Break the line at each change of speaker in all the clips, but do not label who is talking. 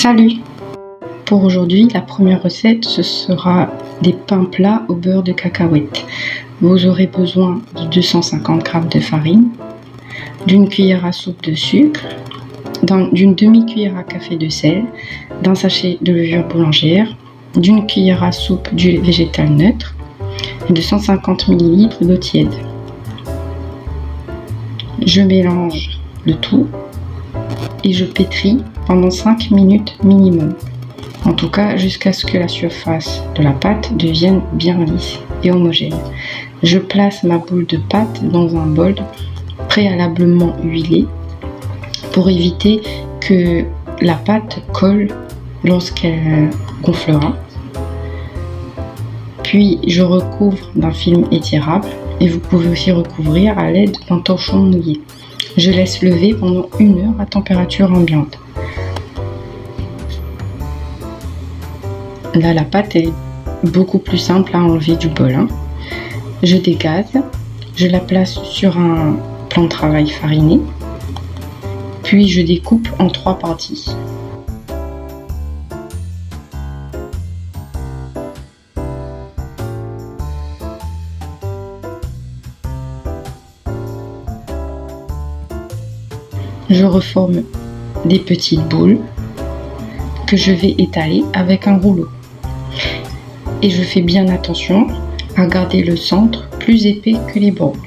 Salut! Pour aujourd'hui, la première recette, ce sera des pains plats au beurre de cacahuète. Vous aurez besoin de 250 g de farine, d'une cuillère à soupe de sucre, d'une demi-cuillère à café de sel, d'un sachet de levure boulangère, d'une cuillère à soupe d'huile végétale neutre et de 150 ml d'eau tiède. Je mélange le tout et je pétris pendant 5 minutes minimum. En tout cas, jusqu'à ce que la surface de la pâte devienne bien lisse et homogène. Je place ma boule de pâte dans un bol préalablement huilé pour éviter que la pâte colle lorsqu'elle gonflera. Puis je recouvre d'un film étirable et vous pouvez aussi recouvrir à l'aide d'un torchon mouillé. Je laisse lever pendant 1 heure à température ambiante. Là, la pâte est beaucoup plus simple à enlever du bol. Je dégaze, je la place sur un plan de travail fariné, puis je découpe en 3 parties. Je reforme des petites boules que je vais étaler avec un rouleau. Et je fais bien attention à garder le centre plus épais que les bords.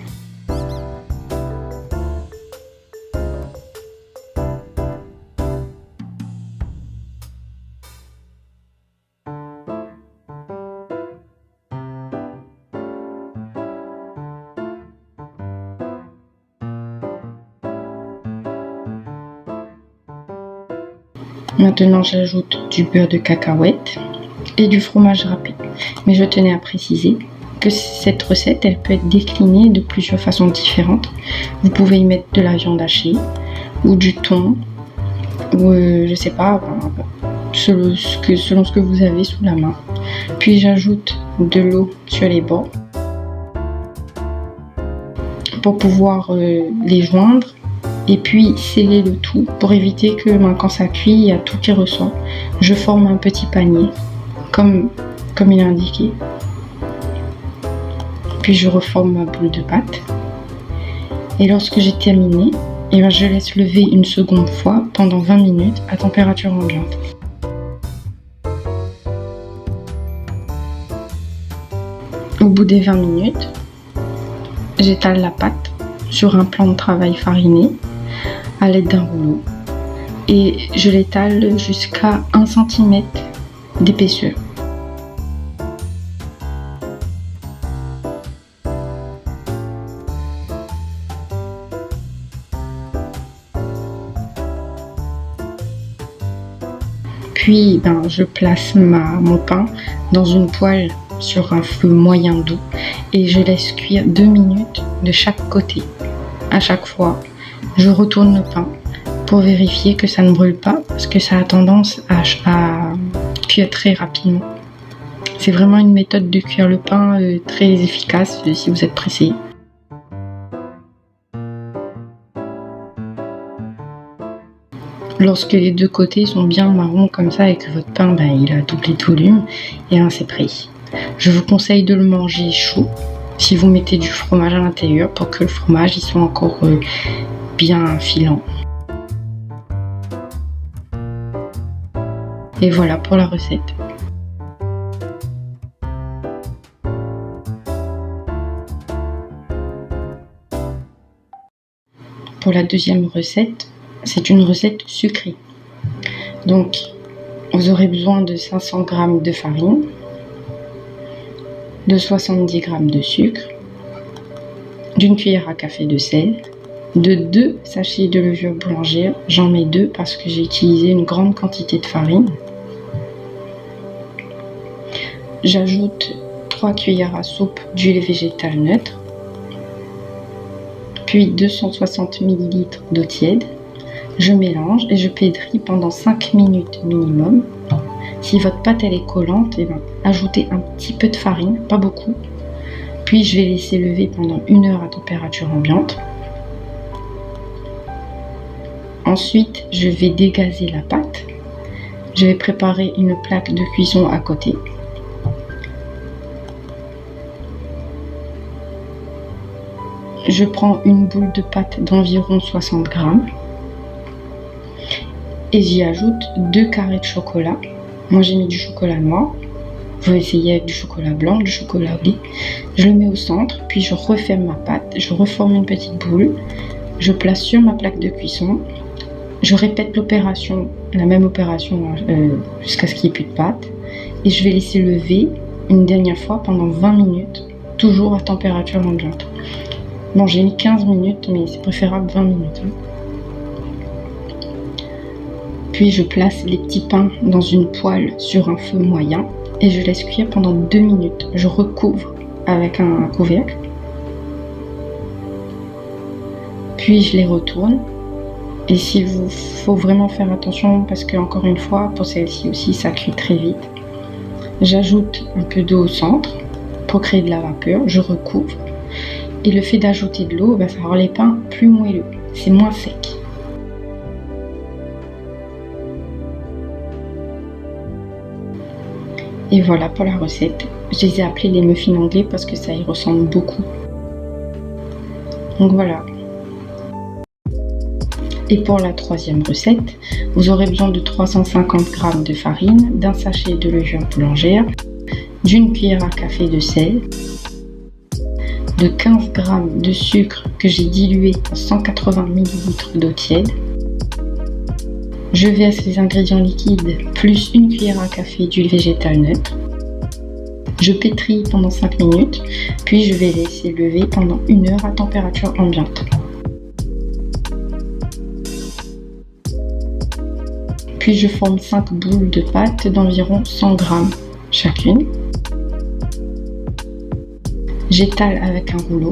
Maintenant, j'ajoute du beurre de cacahuète et du fromage râpé. Mais je tenais à préciser que cette recette, elle peut être déclinée de plusieurs façons différentes. Vous pouvez y mettre de la viande hachée ou du thon ou je sais pas, selon ce que vous avez sous la main. Puis j'ajoute de l'eau sur les bords pour pouvoir les joindre. Et puis sceller le tout pour éviter que quand ça cuit, il y a tout qui ressort. Je forme un petit panier comme il est indiqué. Puis je reforme ma boule de pâte. Et lorsque j'ai terminé, je laisse lever une seconde fois pendant 20 minutes à température ambiante. Au bout des 20 minutes, j'étale la pâte sur un plan de travail fariné à l'aide d'un rouleau et je l'étale jusqu'à 1 cm d'épaisseur. Puis je place mon pain dans une poêle sur un feu moyen doux et je laisse cuire 2 minutes de chaque côté. À chaque fois, je retourne le pain pour vérifier que ça ne brûle pas parce que ça a tendance à cuire très rapidement. C'est vraiment une méthode de cuire le pain très efficace si vous êtes pressé. Lorsque les 2 côtés sont bien marrons comme ça et que votre pain il a doublé de volume, et c'est prêt. Je vous conseille de le manger chaud si vous mettez du fromage à l'intérieur pour que le fromage il soit encore bien filant. Et voilà pour la recette. Pour la deuxième recette, c'est une recette sucrée. Donc, vous aurez besoin de 500 g de farine, de 70 g de sucre, d'une cuillère à café de sel, de 2 sachets de levure boulangère. J'en mets 2 parce que j'ai utilisé une grande quantité de farine. J'ajoute 3 cuillères à soupe d'huile végétale neutre, puis 260 ml d'eau tiède. Je mélange et je pétris pendant 5 minutes minimum. Si votre pâte elle est collante, ajoutez un petit peu de farine, pas beaucoup. Puis je vais laisser lever pendant 1 heure à température ambiante. Ensuite, je vais dégazer la pâte Je vais préparer une plaque de cuisson à côté. Je prends une boule de pâte d'environ 60 grammes et j'y ajoute 2 carrés de chocolat. Moi j'ai mis du chocolat noir. Vous pouvez essayer avec du chocolat blanc, du chocolat au lait. Je le mets au centre, puis je referme ma pâte, je reforme une petite boule, je place sur ma plaque de cuisson. Je répète l'opération, la même opération jusqu'à ce qu'il n'y ait plus de pâte. Et je vais laisser lever une dernière fois pendant 20 minutes, toujours à température ambiante. Bon, j'ai mis 15 minutes, mais c'est préférable 20 minutes. Puis je place les petits pains dans une poêle sur un feu moyen et je laisse cuire pendant 2 minutes. Je recouvre avec un couvercle. Puis je les retourne. Et faut vraiment faire attention parce que, encore une fois, pour celle-ci aussi, ça cuit très vite. J'ajoute un peu d'eau au centre pour créer de la vapeur. Je recouvre. Et le fait d'ajouter de l'eau, ça rend les pains plus moelleux. C'est moins sec. Et voilà pour la recette. Je les ai appelés les muffins anglais parce que ça y ressemble beaucoup. Donc voilà. Et pour la troisième recette, vous aurez besoin de 350 g de farine, d'un sachet de levure boulangère, d'une cuillère à café de sel, de 15 g de sucre que j'ai dilué en 180 ml d'eau tiède. Je verse les ingrédients liquides plus une cuillère à café d'huile végétale neutre. Je pétris pendant 5 minutes, puis je vais laisser lever pendant 1 heure à température ambiante. Puis je forme 5 boules de pâte d'environ 100 g chacune. J'étale avec un rouleau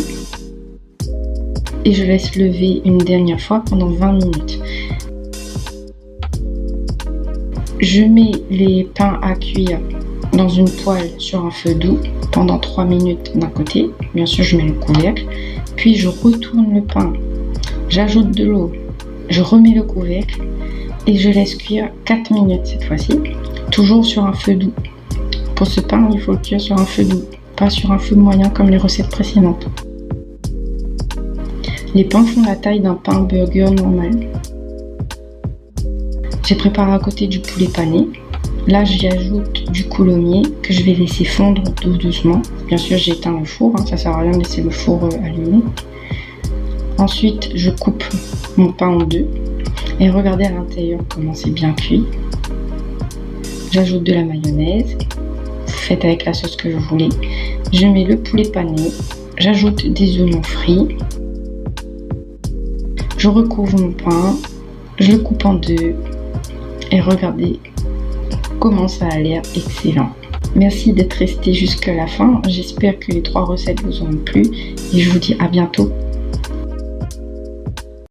et je laisse lever une dernière fois pendant 20 minutes. Je mets les pains à cuire dans une poêle sur un feu doux pendant 3 minutes d'un côté. Bien sûr, je mets le couvercle. Puis je retourne le pain. J'ajoute de l'eau. Je remets le couvercle et je laisse cuire 4 minutes cette fois-ci. Toujours sur un feu doux. Pour ce pain, il faut le cuire sur un feu doux, pas sur un feu moyen comme les recettes précédentes. Les pains font la taille d'un pain burger normal. J'ai préparé à côté du poulet pané. Là, j'y ajoute du coulommiers que je vais laisser fondre tout doucement. Bien sûr, j'ai éteint le four, ça sert à rien de laisser le four allumé. Ensuite, je coupe mon pain en deux et regardez à l'intérieur comment c'est bien cuit. J'ajoute de la mayonnaise. Vous faites avec la sauce que vous voulez. Je mets le poulet pané. J'ajoute des oignons frits. Je recouvre mon pain. Je le coupe en deux. Et regardez comment ça a l'air excellent. Merci d'être resté jusqu'à la fin. J'espère que les 3 recettes vous ont plu et je vous dis à bientôt.